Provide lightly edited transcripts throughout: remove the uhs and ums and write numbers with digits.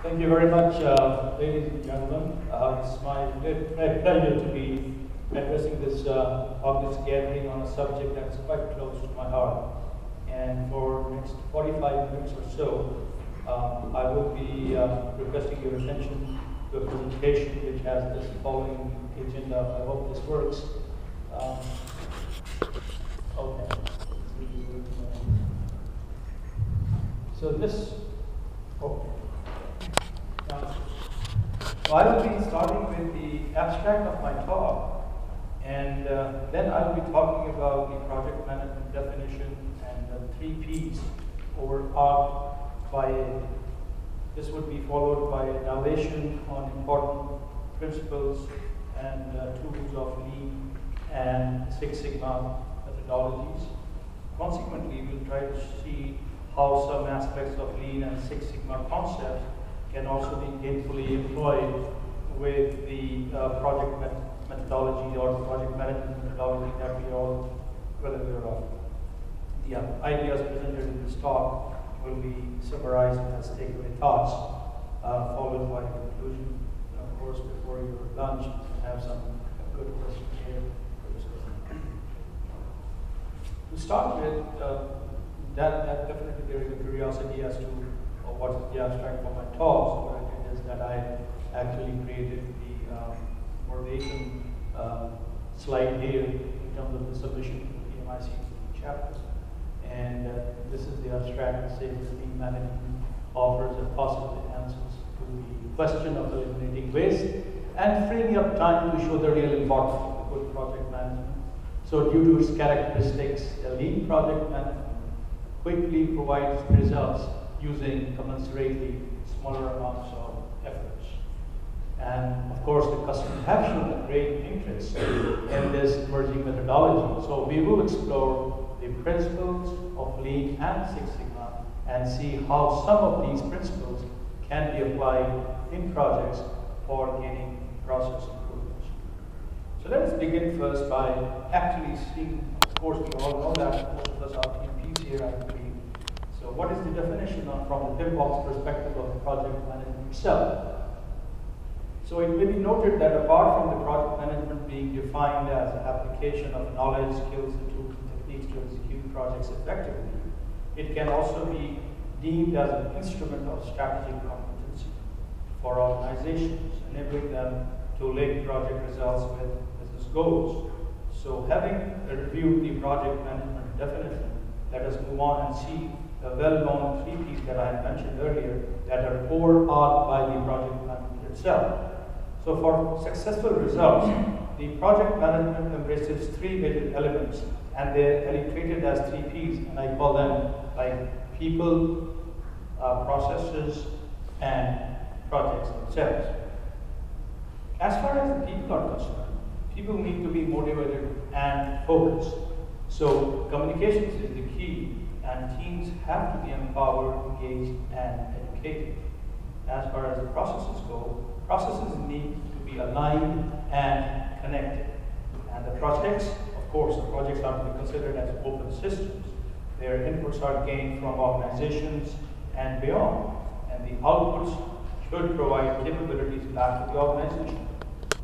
Thank you very much, ladies and gentlemen. It's my pleasure to be addressing this August gathering on a subject that's quite close to my heart. And for the next 45 minutes or so, I will be requesting your attention to a presentation which has this following agenda. I hope this works. Okay. So this, so I will be starting with the abstract of my talk, and then I will be talking about the project management definition and the 3 Ps overarched by it. This would be followed by a narration on important principles and tools of Lean and Six Sigma methodologies. Consequently, we'll try to see how some aspects of Lean and Six Sigma concepts can also be gainfully employed with the project methodology or project management methodology that we are all well aware of. The ideas presented in this talk will be summarized as takeaway thoughts, followed by a conclusion. And of course, before your lunch, you have some good questions here for discussion. To start with, that definitely there is a curiosity as to what is the abstract for my talk. So what I did is that I actually created the verbatim slide here in terms of the submission to the Pmi Ctt chapters. And this is the abstract that says that Lean management offers a possible answers to the question of eliminating waste and freeing up time to show the real importance of good project management. So due to its characteristics, a Lean project management quickly provides results using commensurately smaller amounts of efforts. And of course, the customers have shown a great interest in this emerging methodology. So we will explore the principles of Lean and Six Sigma and see how some of these principles can be applied in projects for gaining process improvements. So let us begin first by actually seeing, of course, we all know that most of us are PMPs here, I believe. So what is the definition from the PMBOK perspective of project management itself? So it may be noted that apart from the project management being defined as an application of knowledge, skills, and tools and techniques to execute projects effectively, it can also be deemed as an instrument of strategic competency for organizations, enabling them to link project results with business goals. So having reviewed the project management definition, let us move on and see the well-known 3 Ps that I had mentioned earlier that are overarched by the project management itself. So for successful results, the project management embraces 3 major elements, and they're treated as 3 Ps, and I call them like people, processes, and projects themselves. As far as the people are concerned, people need to be motivated and focused. So communications is the key, and teams have to be empowered, engaged, and educated. As far as the processes go, processes need to be aligned and connected. And the projects, of course, the projects are to be considered as open systems. Their inputs are gained from organizations and beyond, and the outputs should provide capabilities back to the organization.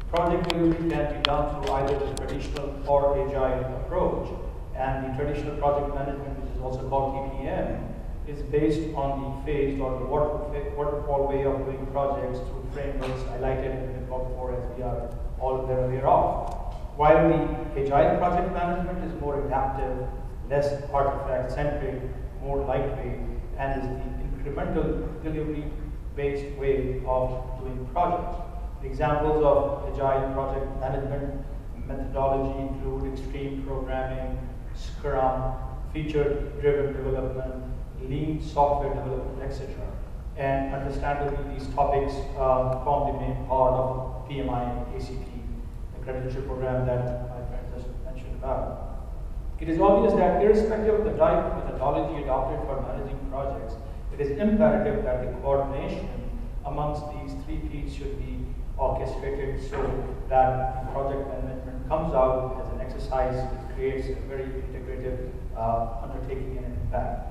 Project delivery can be done through either the traditional or agile approach, and the traditional project management, which is also called TPM, is based on the phased or the waterfall way of doing projects through frameworks highlighted in the book 4 as we are all well aware of. While the agile project management is more adaptive, less artifact-centric, more lightweight, and is the incremental delivery-based way of doing projects. The examples of agile project management methodology include extreme programming, Scrum, feature-driven development, Lean software development, etc. And understandably, these topics form the main part of Pmi Ctt, the credential program that my friend just mentioned about. It is obvious that irrespective of the type of methodology adopted for managing projects, it is imperative that the coordination amongst these 3 Ps should be orchestrated so that the project management comes out as an exercise that creates a very integrative undertaking and impact.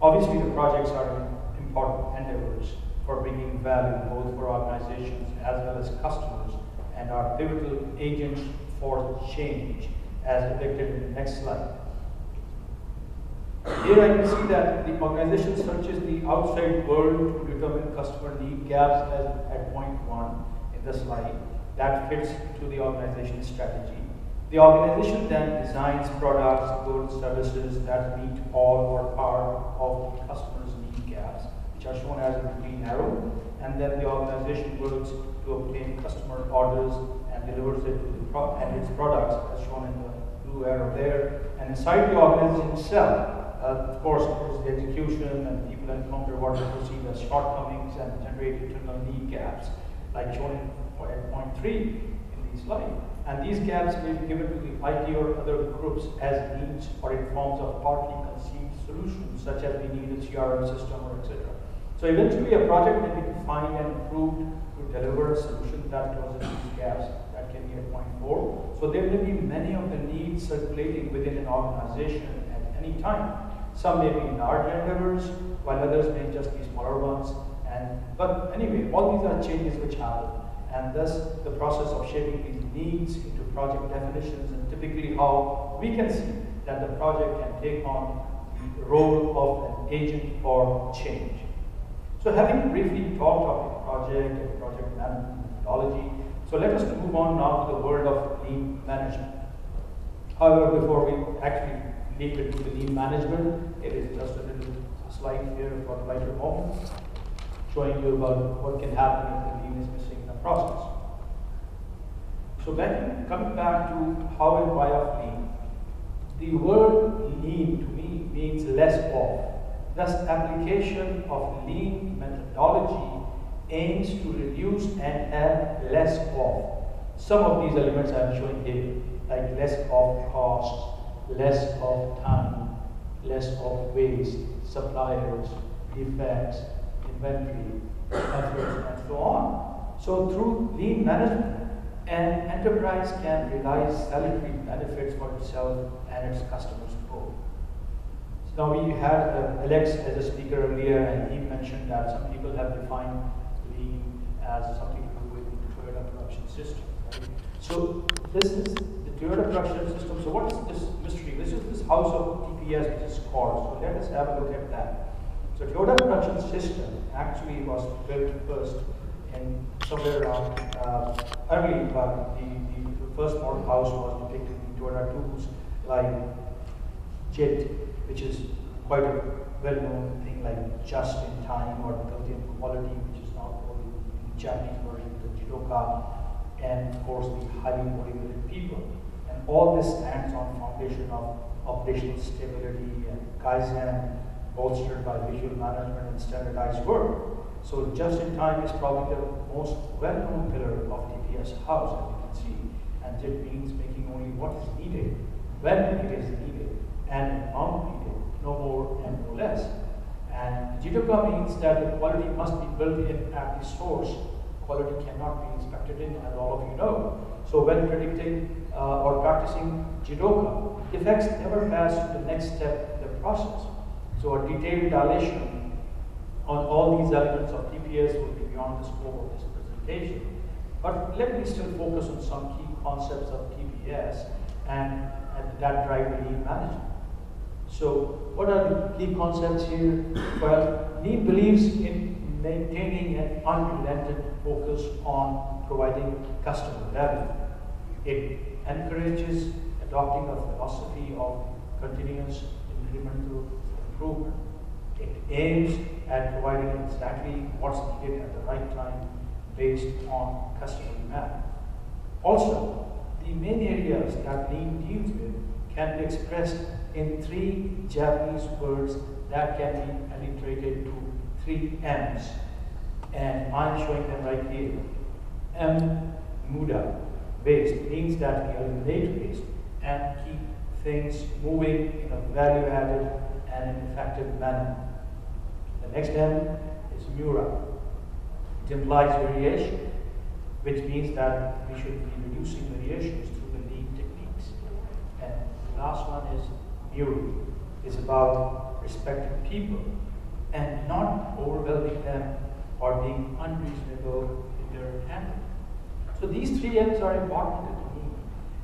Obviously, the projects are important endeavors for bringing value both for organizations as well as customers and are pivotal agents for change, as depicted in the next slide. Here I can see that the organization searches the outside world to determine customer need gaps as at point 1 in the slide that fits to the organization's strategy. The organization then designs products, goods, services that meet all or part of the customer's need gaps, which are shown as a green arrow, and then the organization works to obtain customer orders and delivers it to the its products, as shown in the blue arrow there. And inside the organization itself, of course, there's the execution, and people encounter what they perceive as shortcomings and generate internal need gaps, like shown at point 3 in the slide. And these gaps may be given to the IT or other groups as needs or in forms of partly conceived solutions, such as we need a CRM system or etc. So eventually a project may be defined and approved to deliver a solution that closes these gaps. That can be at point 4. So there may be many of the needs circulating within an organization at any time. Some may be large endeavors, while others may just be smaller ones. But anyway, all these are changes which happen. And thus, the process of shaping these needs into project definitions, and typically how we can see that the project can take on the role of an agent for change. So having briefly talked of the project and project management methodology, so let us move on now to the world of lean management. However, before we actually leap into the lean management, it is just a little slide here for a lighter moment, showing you about what can happen if the lean is missing in the process. So coming back to how and why of lean, the word lean to me means less of. Thus, application of lean methodology aims to reduce and have less of. Some of these elements I am showing here, like less of costs, less of time, less of waste, suppliers, defects, inventory, efforts, and so on. So through lean management, an enterprise can realize salutary benefits for itself and its customers both. So now we had Alex as a speaker earlier, and he mentioned that some people have defined lean as something to do with the Toyota production system. Right? So this is the Toyota production system. So what is this mystery? This is this house of TPS which is called. So let us have a look at that. So Toyota production system actually was built first in somewhere around early, but the first model house was depicted in Toyota 2's like JIT, which is quite a well-known thing like just in time or built in quality, which is now called in the Japanese version, the Jidoka, and of course the highly motivated people. And all this stands on foundation of operational stability and Kazim, bolstered by visual management and standardized work. So just in time is probably the most well-known pillar of TPS house, as you can see. And JIT means making only what is needed, when it is needed, and amount needed, no more and no less. And Jidoka means that the quality must be built in at the source. Quality cannot be inspected in, as all of you know. So when predicting or practicing Jidoka, defects never pass to the next step in the process. So a detailed dilation on all these elements of TPS will be beyond the scope of this presentation. But let me still focus on some key concepts of TPS and that drive the lean management. So what are the key concepts here? Well, lean believes in maintaining an unrelenting focus on providing customer value. It encourages adopting a philosophy of continuous incremental improvement. It aims at providing exactly what's needed at the right time based on customer demand. Also, the main areas that lean deals with can be expressed in 3 Japanese words that can be alliterated to 3 M's. And I'm showing them right here. M, muda, waste, means that we eliminate waste and keep things moving in a value-added and an effective manner. The next M is mura. It implies variation, which means that we should be reducing variations through the lean techniques. And the last one is muru. It's about respecting people and not overwhelming them or being unreasonable in their handling. So these three M's are important in Lean.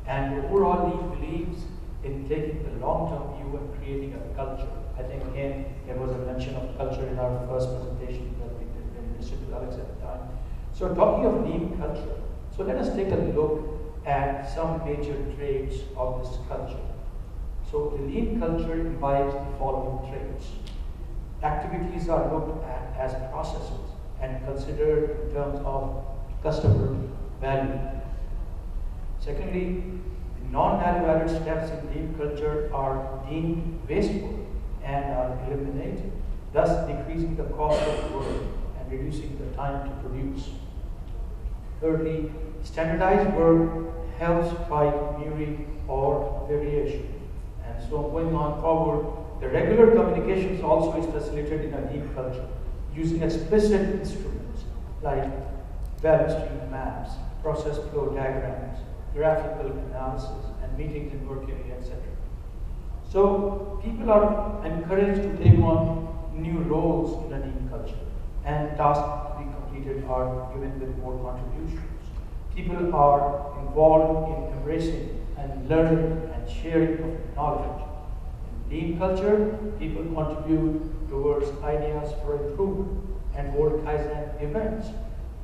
And overall, Lean believes in taking the long-term view and creating a culture. I think again, there was a mention of culture in our first presentation that we did when we listened to Alex at the time. So talking of Lean culture, so let us take a look at some major traits of this culture. So the Lean culture imbibes the following traits. Activities are looked at as processes and considered in terms of customer value. Secondly, the non-value-added steps in Lean culture are deemed wasteful and are eliminated, thus decreasing the cost of work and reducing the time to produce. Thirdly, standardized work helps fight penury or variation. And so going on forward, the regular communications also is facilitated in a Lean culture using explicit instruments like value stream maps, process flow diagrams, graphical analysis, and meetings in work area, etc. So people are encouraged to take on new roles in a Lean culture, and tasks to be completed are given with more contributions. People are involved in embracing and learning and sharing of knowledge. In Lean culture, people contribute towards ideas for improvement and hold Kaizen events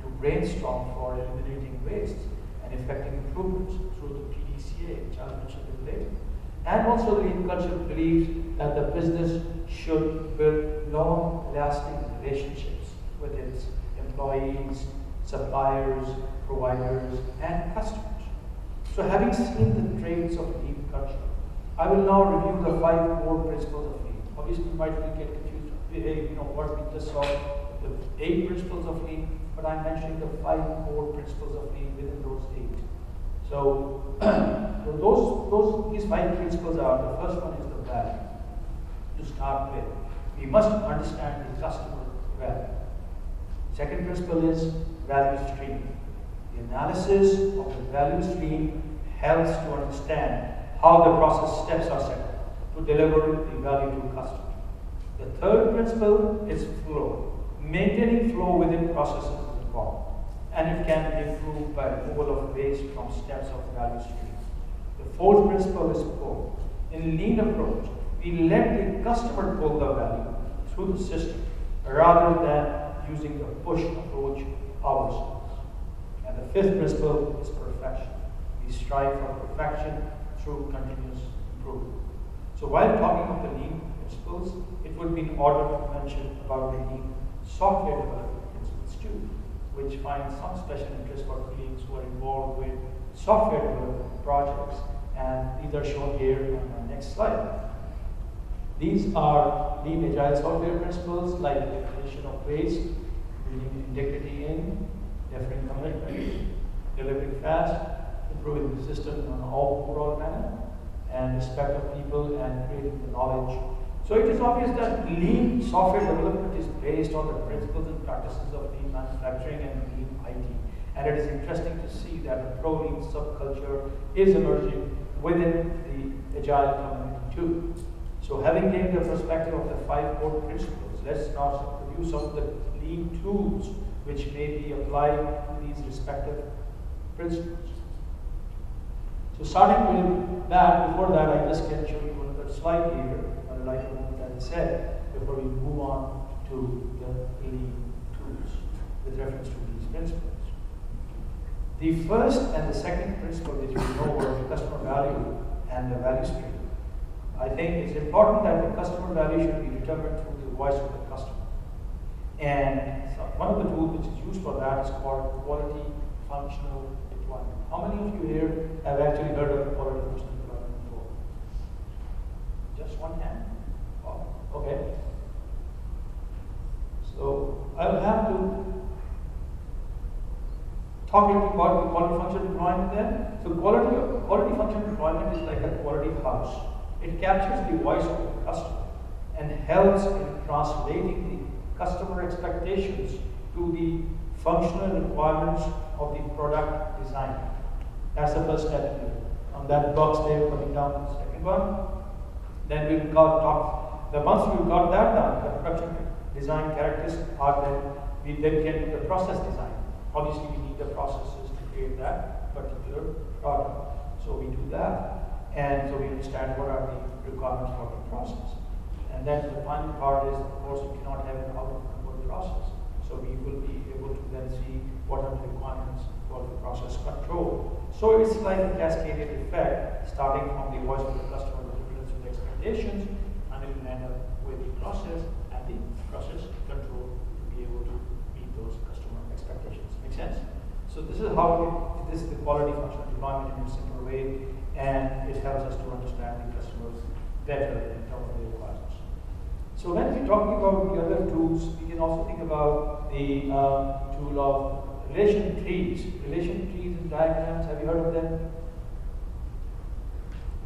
to brainstorm for eliminating waste and effecting improvements through the PDCA, which I'll mention a bit later. And also the Lean culture believes that the business should build long-lasting relationships with its employees, suppliers, providers, and customers. So having seen the traits of Lean culture, I will now review the 5 core principles of Lean. Obviously, you might get confused, what we just saw, the 8 principles of Lean, but I'm mentioning the 5 core principles of Lean within those 8. So, these 5 principles are, the first one is the value. To start with, we must understand the customer value. Second principle is value stream. The analysis of the value stream helps to understand how the process steps are set to deliver the value to customer. The third principle is flow. Maintaining flow within processes is important, and it can be improved by removal of waste from steps of value stream. The fourth principle is pull. In Lean approach, we let the customer pull the value through the system rather than using the push approach ourselves. And the fifth principle is perfection. We strive for perfection through continuous improvement. So while talking of the Lean principles, it would be in order to mention about the Lean software development principles too, which find some special interest for colleagues who are involved with software development projects, and these are shown here on my next slide. These are Lean Agile software principles like elimination of waste, bringing integrity in, deferring commitment, delivering fast, improving the system in an overall manner, and respect of people and creating the knowledge. So it is obvious that Lean software development is based on the principles and practices of Lean manufacturing and Lean IT. And it is interesting to see that a pro-Lean subculture is emerging within the Agile community too. So having gained the perspective of the 5 core principles, let's now review some of the Lean tools which may be applied to these respective principles. So starting with that, before that I just can show you another slide here, or like as I said, before we move on to the Lean tools with reference to these principles. The first and the second principle which we know are the customer value and the value stream. I think it's important that the customer value should be determined through the voice of the customer. And so one of the tools which is used for that is called quality functional deployment. How many of you here have actually heard of quality functional deployment before? Just one hand? Oh, okay. So I'll have to talk about the quality functional deployment then. So quality functional deployment is like a quality house. It captures the voice of the customer and helps in translating the customer expectations to the functional requirements of the product design. That's the first step here. On that box there, coming down to the second one. Then once we've got that done, the production design characteristics are then we then can do the process design. Obviously, we need the processes to create that particular product. So we do that, and so we understand what are the requirements for the process. And then the final part is, of course, you cannot have an out-of-control process. So we will be able to then see what are the requirements for the process control. So it's like a cascaded effect, starting from the voice of the customer with reference to the expectations, and it will end up with the process and the process control to be able to meet those customer expectations. Make sense? So this is how this is the quality functional deployment in a simple way, and it helps us to understand the customers better in terms of their requirements. So when we're talking about the other tools, we can also think about the tool of relation trees. Relation trees and diagrams, have you heard of them?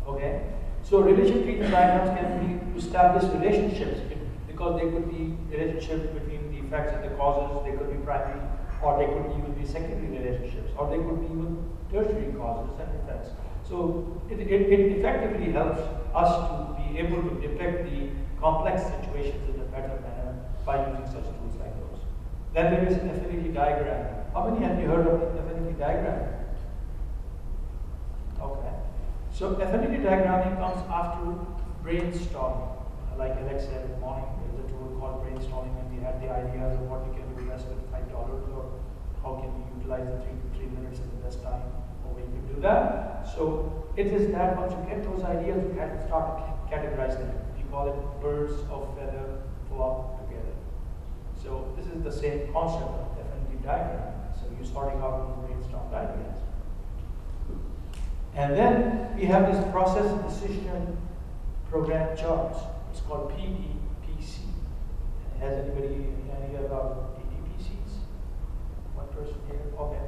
Okay. So relation trees and diagrams can be to establish relationships, because they could be relationships between the effects and the causes, they could be primary, or they could even be secondary relationships, or they could be even tertiary causes and effects. So it effectively helps us to be able to depict the complex situations in a better manner by using such tools like those. Then there is an affinity diagram. How many have you heard of the affinity diagram? Okay. So affinity diagramming comes after brainstorming. Like Alex said in the morning, there's a tool called brainstorming, and we had the ideas of what we can do best with $5, or how can we utilize the 3 minutes at the best time, or we can do that. So it is that once you get those ideas, you have to start to categorize them. We call it birds of feather flock together. So this is the same concept of affinity diagram. So you're starting out with brainstorm ideas. And then we have this process decision program charts. It's called PEPC. Has anybody any idea about PEPCs? One person here? Okay.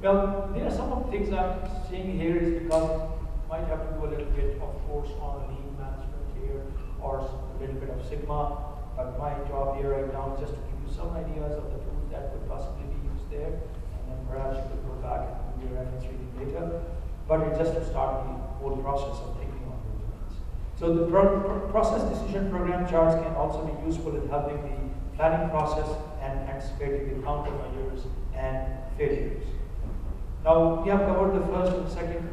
Well, there are some of the things I'm saying here is because you might have to do a little bit of course on lean management here, or a little bit of Sigma. But my job here right now is just to give you some ideas of the tools that could possibly be used there, and then perhaps you could go back and do your reference reading later. But it's just to start the whole process of thinking on those things. So the process decision program charts can also be useful in helping the planning process and anticipating the countermeasures and failures. Now, we have covered the first and second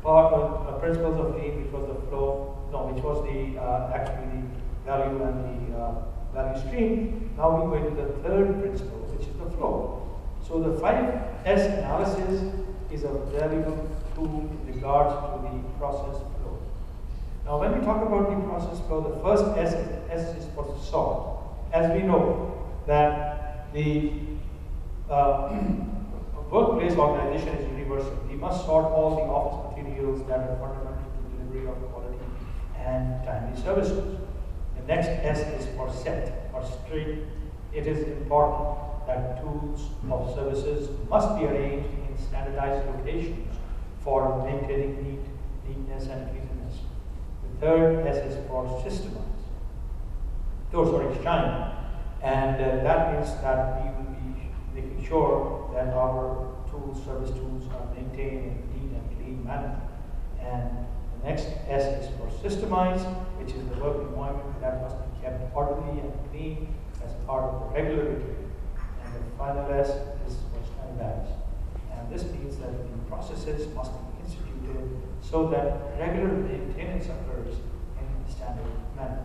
part of principles of lean, which was the flow, which was the actually the value and the value stream. Now we go into the third principle, which is the flow. So the 5S analysis is a valuable tool in regards to the process flow. Now, when we talk about the process flow, the first S is for sort. As we know that the workplace organization is universal. We must sort all the office materials that are fundamental to delivery of quality and timely services. The next S is for set or straight. It is important that tools of services must be arranged in standardized locations for maintaining neatness and cleanliness. The third S is for systemize. Shine. And that means that we will be making sure that our tools, service tools, are maintained in a neat and clean manner. And the next S is for systemize, which is the work environment that must be kept orderly and clean as part of the regular routine. And the final S is for standardize. And this means that the processes must be instituted so that regular maintenance occurs in a standard manner.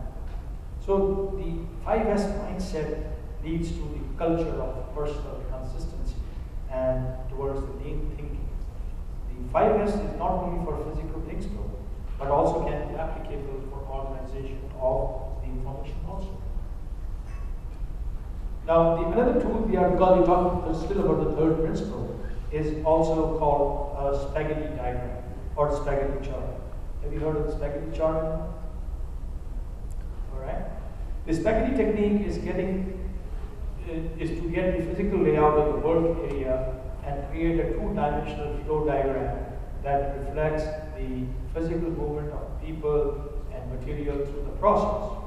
So the 5S mindset leads to the culture of personal consistency and towards the lean thinking. The 5S is not only for physical things though, but also can be applicable for organization of the information also. Now, another tool we are talking still about the third principle is also called a spaghetti diagram or spaghetti chart. Have you heard of the spaghetti chart? All right. The spaghetti technique is to get the physical layout of the work area and create a two-dimensional flow diagram that reflects the physical movement of people and material through the process.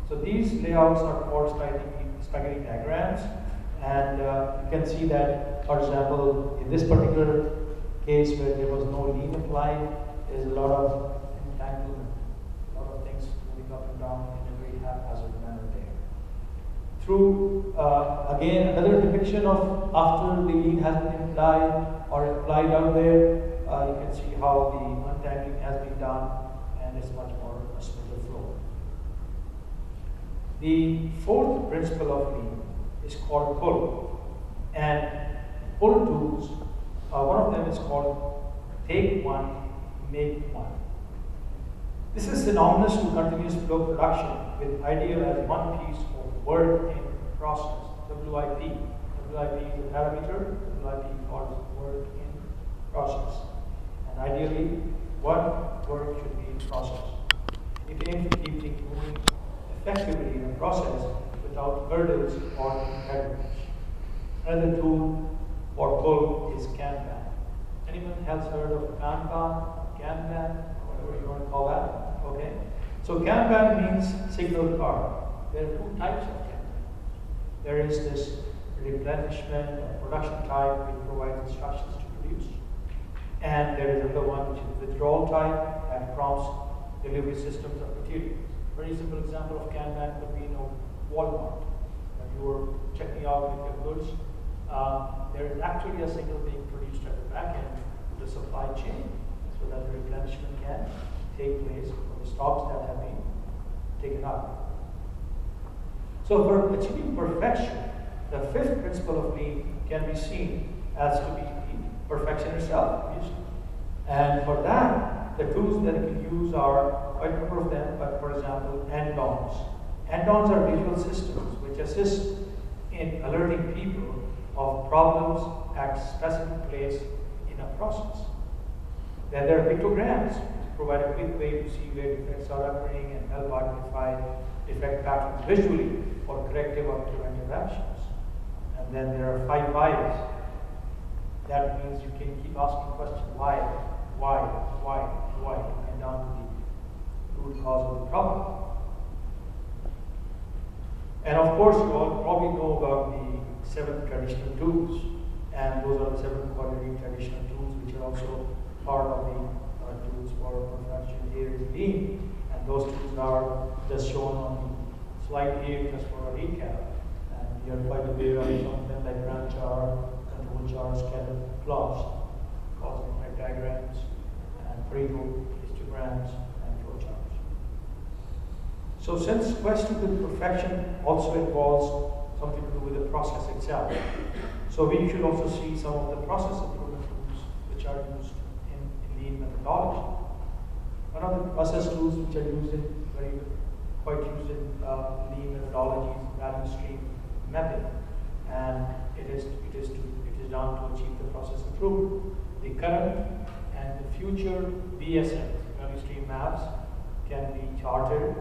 So these layouts are called spaghetti diagrams, and you can see that, for example, in this particular case where there was no lean applied, there's a lot of entanglement, a lot of things moving up and down in a very haphazard manner there. through, again, another depiction of after the lean has been implied or applied out there. You can see how the untangling has been done, and it's much more a smoother flow. The fourth principle of lean is called pull. And pull tools, one of them is called take one, make one. This is synonymous to continuous flow production with ideal as one piece of work in process, WIP. WIP is a parameter, WIP calls work in process. And ideally, one work should be in process. It aims to keep things moving effectively in a process without hurdles or impediments. Another tool for pull is Kanban. Anyone else heard of Kanban, Kanban, whatever you want to call that? Okay. So Kanban means signal card. There are two types of Kanban. There is this replenishment or production type which provides instructions to produce. And there is another one which is withdrawal type and prompts delivery systems of materials. Very simple example of Kanban could be in a Walmart. When you were checking out with your goods, there is actually a signal being produced at the back end of the supply chain so that the replenishment can take place for the stocks that have been taken out. So for achieving perfection, the fifth principle of lean can be seen as to be perfection itself, obviously. And for that, the tools that you can use are quite a number of them, but for example, end-ons. End-ons are visual systems which assist in alerting people of problems at specific place in a process. Then there are pictograms which provide a quick way to see where defects are occurring and help identify defect patterns visually for corrective or preventive actions. And then there are 5 whys. That means you can keep asking questions, why, to get down to the root cause of the problem. And of course, you all probably know about the 7 traditional tools, and those are the 7 quality traditional tools which are also part of the tools for perfection here in lean. And those tools are just shown on the slide here just for a recap. And we are quite aware of some of them like branch chart, control charts, scatter plots, cosmic diagrams, and Pareto histograms, and flowcharts. So since quest to perfection also involves something to do with the process itself, so we should also see some of the process improvement tools which are used in lean methodology. One of the process tools which are used in quite used in lean methodology is value stream mapping, and it is done to achieve the process improvement. The current and the future VSMs, value stream maps, can be charted,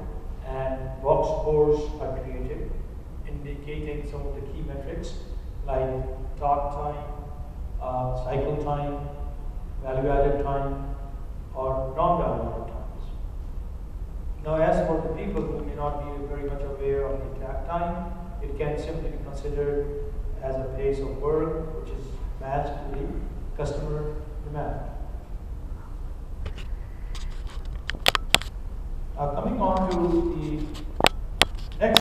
and box scores are created, indicating some of the key metrics like start time, cycle time, value-added time, or non-value-added times. Now, as for the people who may not be very much aware of the takt time, it can simply be considered as a pace of work which is matched to the customer demand. Now, coming on to the